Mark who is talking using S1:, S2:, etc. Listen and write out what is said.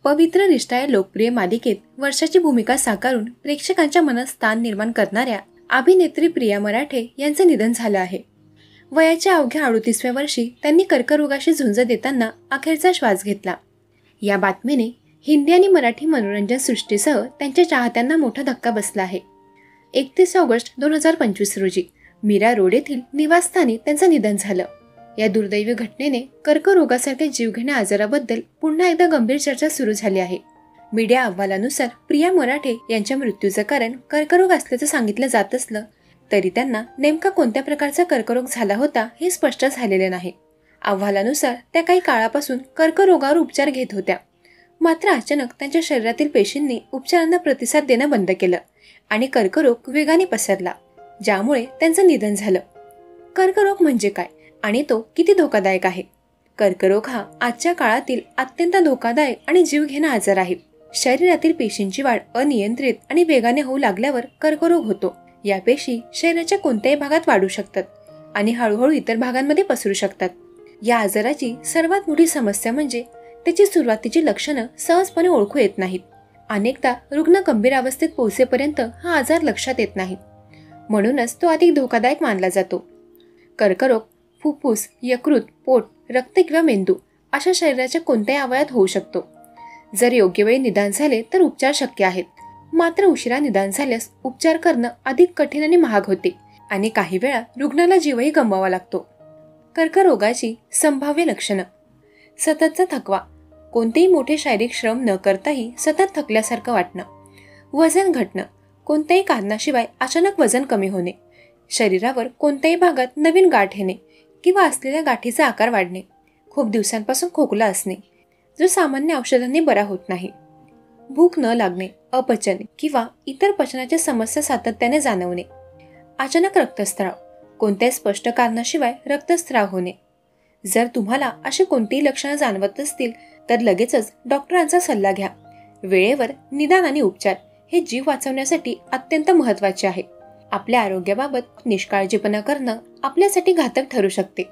S1: पवित्र निष्ठा या लोकप्रिय मालिकेत वर्षाची भूमिका साकारून प्रेक्षकांच्या मनात स्थान निर्माण करणाऱ्या अभिनेत्री प्रिया मराठे यांचे निधन झालं आहे. वयाच्या अवघ्या 38व्या वर्षी त्यांनी कर्करोगाशी झुंज देताना अखेरचा श्वास घेतला. या बातमीने हिंदी आणि मराठी मनोरंजन सृष्टीसह त्यांच्या चाहत्यांना मोठा धक्का बसला आहे. 31 ऑगस्ट 2025 रोजी मीरा रोड येथील निवासस्थानी त्यांचं निधन झालं. या दुर्दैवी घटनेने कर्करोगासारख्या जीवघेण्या आजाराबद्दल पुन्हा एकदा गंभीर चर्चा सुरू झाली आहे. मीडिया अहवालानुसार प्रिया मराठे यांच्या मृत्यूचं कारण कर्करोग असल्याचं सांगितलं जात असलं तरी त्यांना नेमका कोणत्या प्रकारचा कर्करोग झाला होता हे स्पष्ट झालेले नाही. अहवालानुसार त्या काही काळापासून कर्करोगावर उपचार घेत होत्या. मात्र अचानक त्यांच्या शरीरातील पेशींनी उपचारांना प्रतिसाद देणं बंद केलं आणि कर्करोग वेगाने पसरला, ज्यामुळे त्यांचं निधन झालं. कर्करोग म्हणजे काय आणि तो किती धोकादायक आहे? कर्करोग हा आजच्या काळातील अत्यंत धोकादायक आणि जीवघेणा आजार आहे. शरीरातील पेशींची वाढ अनियंत्रित आणि वेगाने होऊ लागल्यावर कर्करोग होतो. या पेशी शरीराच्या कोणत्याही भागात वाढू शकतात आणि हळूहळू इतर भागांमध्ये पसरू शकतात. या आजाराची सर्वात मोठी समस्या म्हणजे त्याची सुरुवातीची लक्षणं सहजपणे ओळखू येत नाहीत. अनेकदा रुग्ण गंभीर अवस्थेत पोहोचेपर्यंत हा आजार लक्षात येत नाही. म्हणूनच तो अधिक धोकादायक मानला जातो. कर्करोग फुफ्फुस, यकृत, पोट, रक्त किंवा मेंदू अशा शरीराच्या कोणत्याही अवयवात होऊ शकतो. जर योग्य वेळी निदान झाले तर उपचार शक्य आहेत. मात्र उशिरा निदान झाल्यास उपचार करणं अधिक कठीण आणि महाग होते आणि काही वेळा रुग्णाला जीवही गमवावा लागतो. कर्करोगाची संभाव्य लक्षणं: सततचा थकवा, कोणतेही मोठे शारीरिक श्रम न करताही सतत थकल्यासारखं वाटणं, वजन घटणं, कोणत्याही कारणाशिवाय अचानक वजन कमी होणे, शरीरावर कोणत्याही भागात नवीन गाठ येणे किंवा असलेल्या गाठीचा आकार वाढणे, खूप दिवसांपासून खोकला असणे जो सामान्य औषधांनी बरा होत नाही, भूक न लागणे, अपचन किंवा इतर पचनाच्या समस्या सातत्याने जाणवणे, अचानक रक्तस्राव, कोणत्याही स्पष्ट कारणाशिवाय रक्तस्राव होणे. जर तुम्हाला अशी कोणतीही लक्षणं जाणवत असतील तर लगेचच डॉक्टरांचा सल्ला घ्या. वेळेवर निदान आणि उपचार हे जीव वाचवण्यासाठी अत्यंत महत्त्वाचे आहे. आपल्या आरोग्याबाबत निष्काळजीपणा करणं आपल्यासाठी घातक ठरू शकते.